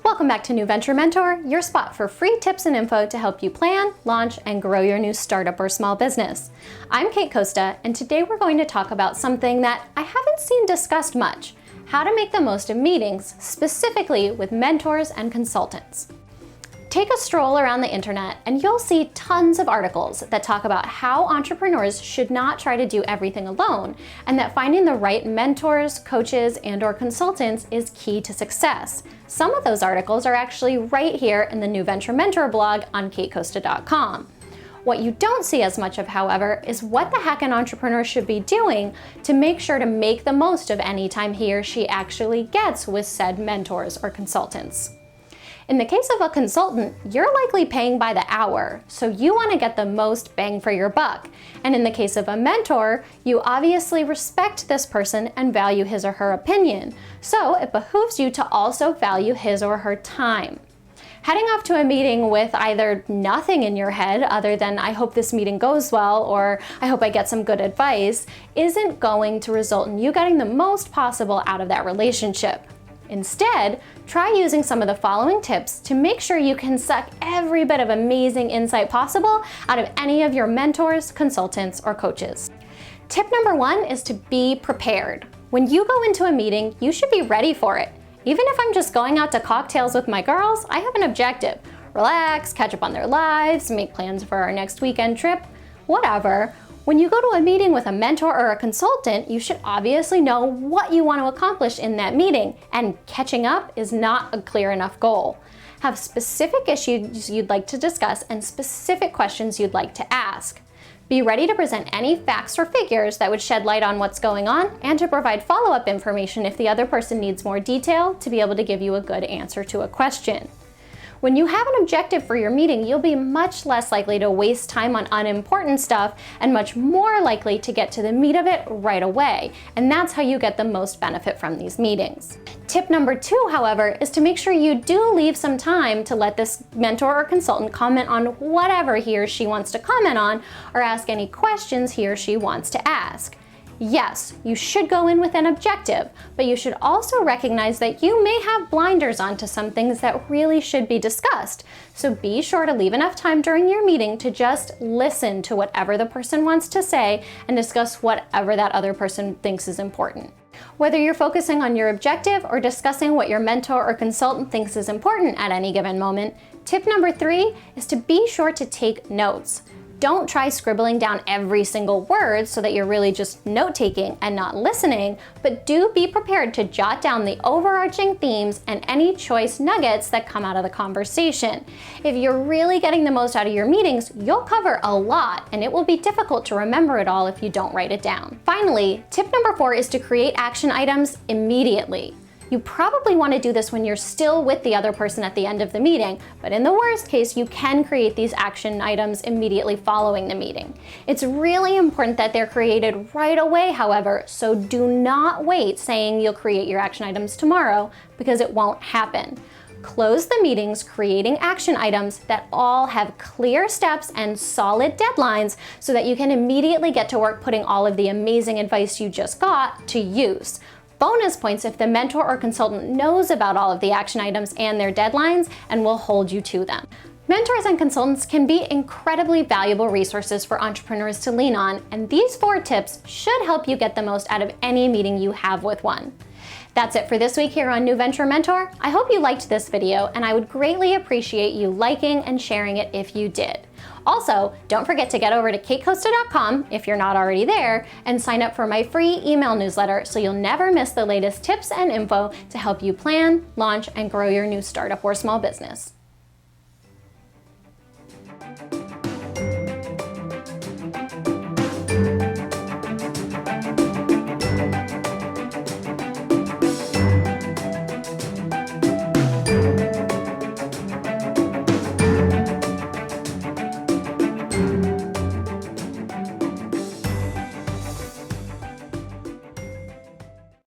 Welcome back to New Venture Mentor, your spot for free tips and info to help you plan, launch, and grow your new startup or small business. I'm Kate Costa, and today we're going to talk about something that I haven't seen discussed much: how to make the most of meetings, specifically with mentors and consultants. Take a stroll around the internet and you'll see tons of articles that talk about how entrepreneurs should not try to do everything alone, and that finding the right mentors, coaches, and/or consultants is key to success. Some of those articles are actually right here in the New Venture Mentor blog on katecosta.com. What you don't see as much of, however, is what the heck an entrepreneur should be doing to make sure to make the most of any time he or she actually gets with said mentors or consultants. In the case of a consultant, you're likely paying by the hour, so you want to get the most bang for your buck. And in the case of a mentor, you obviously respect this person and value his or her opinion, so it behooves you to also value his or her time. Heading off to a meeting with either nothing in your head other than "I hope this meeting goes well" or "I hope I get some good advice" isn't going to result in you getting the most possible out of that relationship. Instead, try using some of the following tips to make sure you can suck every bit of amazing insight possible out of any of your mentors, consultants, or coaches. Tip number 1 is to be prepared. When you go into a meeting, you should be ready for it. Even if I'm just going out to cocktails with my girls, I have an objective: relax, catch up on their lives, make plans for our next weekend trip, whatever. When you go to a meeting with a mentor or a consultant, you should obviously know what you want to accomplish in that meeting, and catching up is not a clear enough goal. Have specific issues you'd like to discuss and specific questions you'd like to ask. Be ready to present any facts or figures that would shed light on what's going on, and to provide follow-up information if the other person needs more detail to be able to give you a good answer to a question. When you have an objective for your meeting, you'll be much less likely to waste time on unimportant stuff and much more likely to get to the meat of it right away. And that's how you get the most benefit from these meetings. Tip number 2, however, is to make sure you do leave some time to let this mentor or consultant comment on whatever he or she wants to comment on, or ask any questions he or she wants to ask. Yes, you should go in with an objective, but you should also recognize that you may have blinders on to some things that really should be discussed. So be sure to leave enough time during your meeting to just listen to whatever the person wants to say and discuss whatever that other person thinks is important. Whether you're focusing on your objective or discussing what your mentor or consultant thinks is important at any given moment, tip number 3 is to be sure to take notes. Don't try scribbling down every single word so that you're really just note-taking and not listening, but do be prepared to jot down the overarching themes and any choice nuggets that come out of the conversation. If you're really getting the most out of your meetings, you'll cover a lot, and it will be difficult to remember it all if you don't write it down. Finally, tip number 4 is to create action items immediately. You probably want to do this when you're still with the other person at the end of the meeting, but in the worst case, you can create these action items immediately following the meeting. It's really important that they're created right away, however, so do not wait saying you'll create your action items tomorrow, because it won't happen. Close the meetings creating action items that all have clear steps and solid deadlines so that you can immediately get to work putting all of the amazing advice you just got to use. Bonus points if the mentor or consultant knows about all of the action items and their deadlines and will hold you to them. Mentors and consultants can be incredibly valuable resources for entrepreneurs to lean on, and these 4 tips should help you get the most out of any meeting you have with one. That's it for this week here on New Venture Mentor. I hope you liked this video, and I would greatly appreciate you liking and sharing it if you did. Also, don't forget to get over to katecosta.com if you're not already there and sign up for my free email newsletter so you'll never miss the latest tips and info to help you plan, launch, and grow your new startup or small business.